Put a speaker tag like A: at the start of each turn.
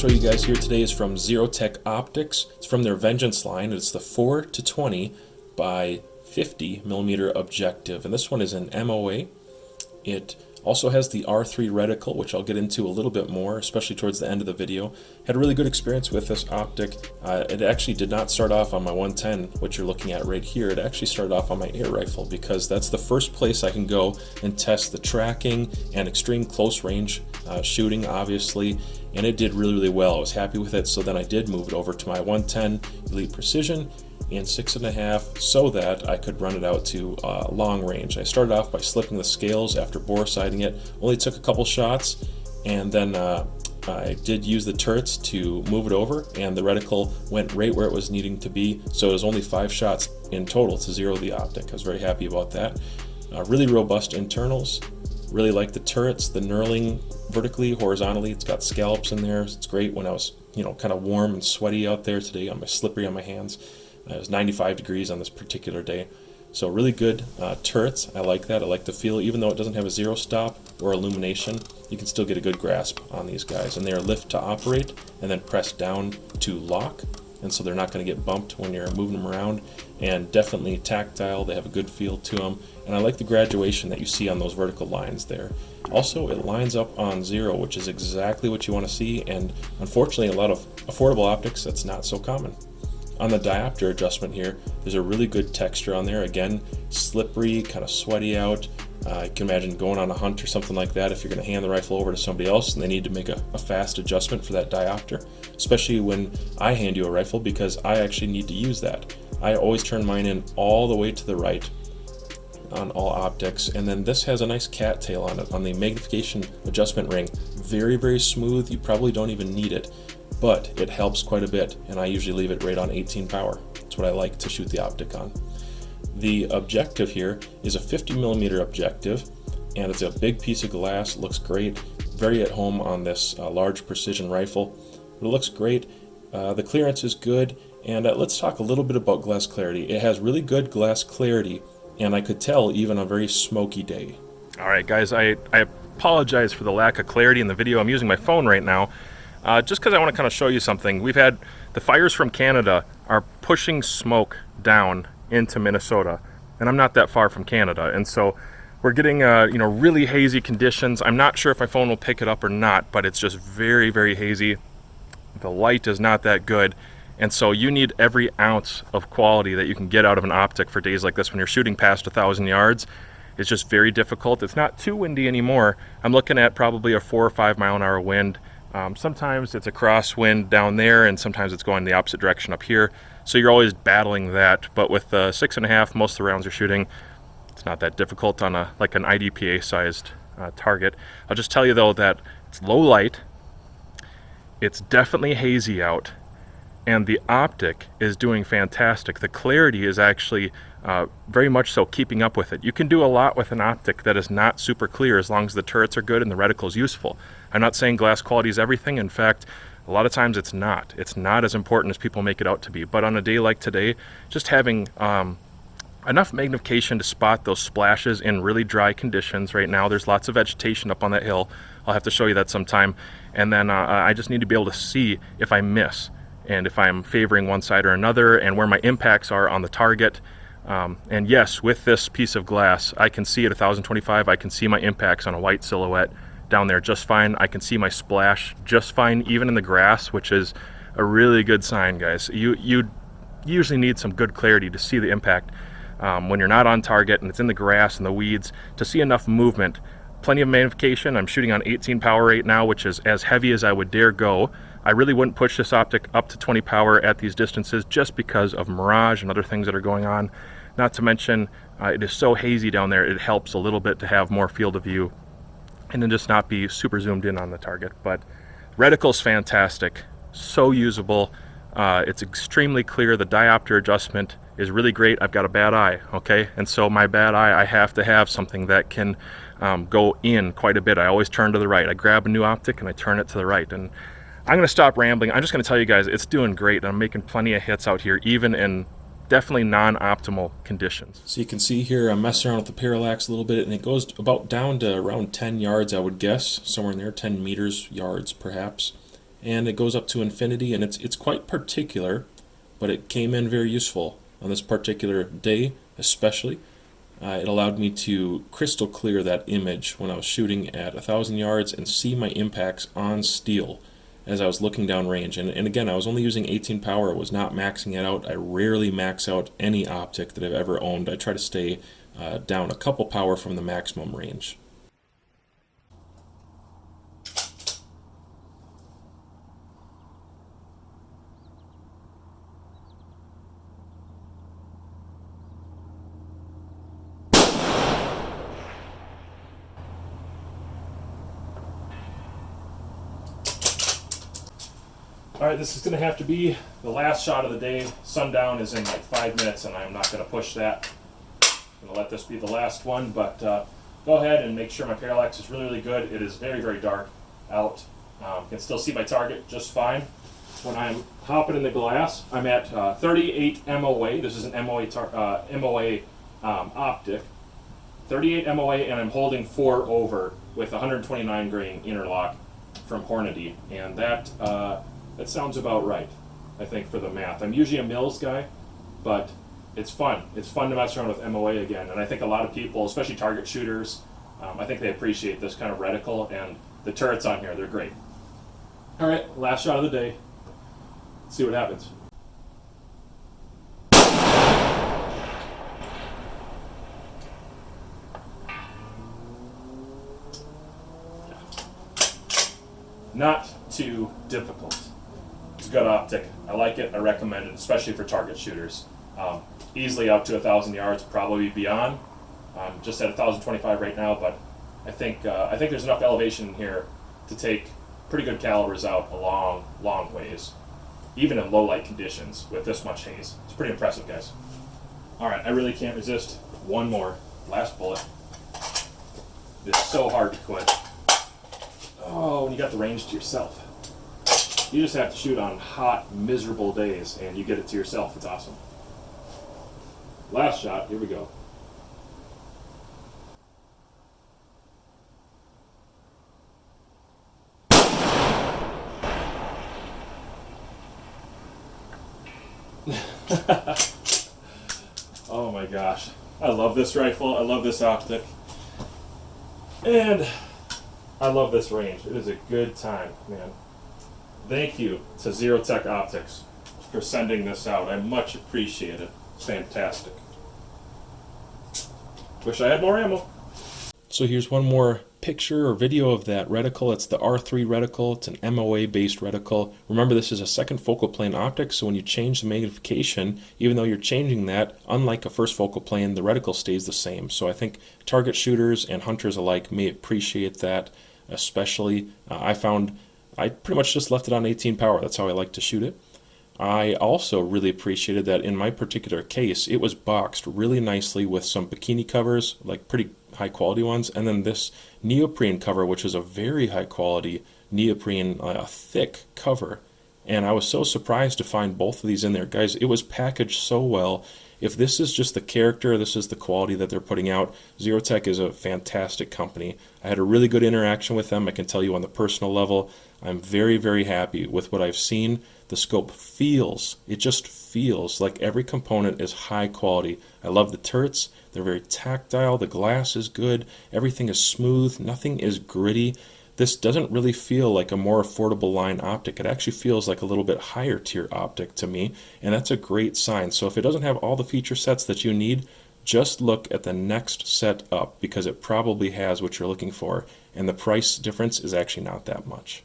A: show you guys here today is from ZeroTech Optics. It's from their Vengeance line. It's the 4-20 by 50 millimeter objective, and this one is an MOA. It also has the R3 reticle, which I'll get into a little bit more, especially towards the end of the video. Had a really good experience with this optic. It actually did not start off on my 110, which you're looking at right here. It actually started off on my air rifle because that's the first place I can go and test the tracking and extreme close range shooting, obviously, and it did really well. I was happy with it, so then I did move it over to my 110 Elite Precision and 6.5 so that I could run it out to long range. I started off by slipping the scales after bore sighting it. Only took a couple shots, and then I did use the turrets to move it over, and the reticle went right where it was needing to be, so it was only 5 shots in total to zero the optic. I was very happy about that. Really robust internals. Really like the turrets, the knurling vertically, horizontally. It's got scallops in there. It's great when I was, kind of warm and sweaty out there today, slippery on my hands. It was 95 degrees on this particular day. So really good turrets. I like that. I like the feel. Even though it doesn't have a zero stop or illumination, you can still get a good grasp on these guys. And they are lift to operate and then press down to lock. And so they're not going to get bumped when you're moving them around. And definitely tactile. They have a good feel to them. And I like the graduation that you see on those vertical lines there. Also, it lines up on zero, which is exactly what you want to see. And unfortunately, a lot of affordable optics, that's not so common. On the diopter adjustment here, there's a really good texture on there. Again, slippery, kind of sweaty out. You can imagine going on a hunt or something like that if you're going to hand the rifle over to somebody else and they need to make a fast adjustment for that diopter, especially when I hand you a rifle, because I actually need to use that. I always turn mine in all the way to the right on all optics, and then this has a nice cattail on it on the magnification adjustment ring. Very, very smooth. You probably don't even need it, but it helps quite a bit, and I usually leave it right on 18 power. That's what I like to shoot the optic on. The objective here is a 50 millimeter objective, and it's a big piece of glass. Looks great, very at home on this large precision rifle. But it looks great. The clearance is good, and let's talk a little bit about glass clarity. It has really good glass clarity, and I could tell even on a very smoky day.
B: All right, guys, I apologize for the lack of clarity in the video. I'm using my phone right now. Just because I want to kind of show you something. We've had the fires from Canada are pushing smoke down into Minnesota, and I'm not that far from Canada, and so we're getting really hazy conditions. I'm not sure if my phone will pick it up or not, but it's just very, very hazy. The light is not that good, and so you need every ounce of quality that you can get out of an optic for days like this when you're shooting past 1,000 yards. It's just very difficult. It's not too windy anymore. I'm looking at probably a 4 or 5 mile an hour wind. Sometimes it's a crosswind down there, and sometimes it's going the opposite direction up here. So you're always battling that. But with the 6.5, most of the rounds you're shooting, it's not that difficult on like an IDPA-sized target. I'll just tell you though that it's low light, it's definitely hazy out, and the optic is doing fantastic. The clarity is actually very much so keeping up with it. You can do a lot with an optic that is not super clear as long as the turrets are good and the reticle is useful. I'm not saying glass quality is everything. In fact, a lot of times it's not. It's not as important as people make it out to be. But on a day like today, just having enough magnification to spot those splashes in really dry conditions. Right now there's lots of vegetation up on that hill. I'll have to show you that sometime. And then I just need to be able to see if I miss and if I'm favoring one side or another and where my impacts are on the target. And yes, with this piece of glass, I can see at 1025, I can see my impacts on a white silhouette down there just fine. I can see my splash just fine, even in the grass, which is a really good sign, guys. You usually need some good clarity to see the impact when you're not on target and it's in the grass and the weeds, to see enough movement. Plenty of magnification. I'm shooting on 18 power right now, which is as heavy as I would dare go. I really wouldn't push this optic up to 20 power at these distances just because of mirage and other things that are going on. Not to mention, it is so hazy down there, it helps a little bit to have more field of view and then just not be super zoomed in on the target. But reticle's fantastic, so usable. It's extremely clear. The diopter adjustment is really great. I've got a bad eye, okay? And so my bad eye, I have to have something that can go in quite a bit. I always turn to the right. I grab a new optic and I turn it to the right. And I'm gonna stop rambling. I'm just gonna tell you guys, it's doing great. I'm making plenty of hits out here, even in definitely non-optimal conditions.
A: So you can see here I'm messing around with the Parallax a little bit, and it goes about down to around 10 yards, I would guess, somewhere in there, 10 meters, yards perhaps. and it goes up to infinity, and it's quite particular, but it came in very useful on this particular day especially. It allowed me to crystal clear that image when I was shooting at 1,000 yards and see my impacts on steel as I was looking down range. And again, I was only using 18 power. I was not maxing it out. I rarely max out any optic that I've ever owned. I try to stay down a couple power from the maximum range. Alright, this is going to have to be the last shot of the day. Sundown is in like 5 minutes, and I'm not going to push that. I'm going to let this be the last one, but go ahead and make sure my parallax is really, really good. It is very, very dark out. Can still see my target just fine. When I'm hopping in the glass, I'm at 38 MOA. This is an MOA optic. 38 MOA, and I'm holding 4 over with 129 grain interlock from Hornady, and that sounds about right, I think, for the math. I'm usually a Mills guy, but it's fun. It's fun to mess around with MOA again, and I think a lot of people, especially target shooters, I think they appreciate this kind of reticle, and the turrets on here, they're great. All right, last shot of the day. Let's see what happens. Not too difficult. It's a good optic. I like it. I recommend it, especially for target shooters. Easily out to 1,000 yards, probably beyond. I'm just at 1,025 right now, but I think there's enough elevation here to take pretty good calibers out a long, long ways, even in low light conditions with this much haze. It's pretty impressive, guys. All right, I really can't resist. One more, last bullet. It's so hard to quit. Oh, and you got the range to yourself. You just have to shoot on hot, miserable days, and you get it to yourself. It's awesome. Last shot. Here we go. Oh my gosh. I love this rifle. I love this optic. And I love this range. It is a good time, man. Thank you to ZeroTech Optics for sending this out. I much appreciate it. It's fantastic. Wish I had more ammo. So here's one more picture or video of that reticle. It's the R3 reticle. It's an MOA based reticle. Remember, this is a second focal plane optic, so when you change the magnification, even though you're changing that, unlike a first focal plane, the reticle stays the same. So I think target shooters and hunters alike may appreciate that, especially. I found I pretty much just left it on 18 power. That's how I like to shoot it. I also really appreciated that in my particular case, it was boxed really nicely with some bikini covers, like pretty high quality ones, and then this neoprene cover, which is a very high quality neoprene, thick cover. And I was so surprised to find both of these in there. Guys, it was packaged so well. If this is just the character, this is the quality that they're putting out, ZeroTech is a fantastic company. I had a really good interaction with them. I can tell you on the personal level, I'm very, very happy with what I've seen. The scope feels, it just feels like every component is high quality. I love the turrets. They're very tactile. The glass is good. Everything is smooth. Nothing is gritty. This doesn't really feel like a more affordable line optic. It actually feels like a little bit higher tier optic to me, and that's a great sign. So if it doesn't have all the feature sets that you need, just look at the next set up, because it probably has what you're looking for, and the price difference is actually not that much.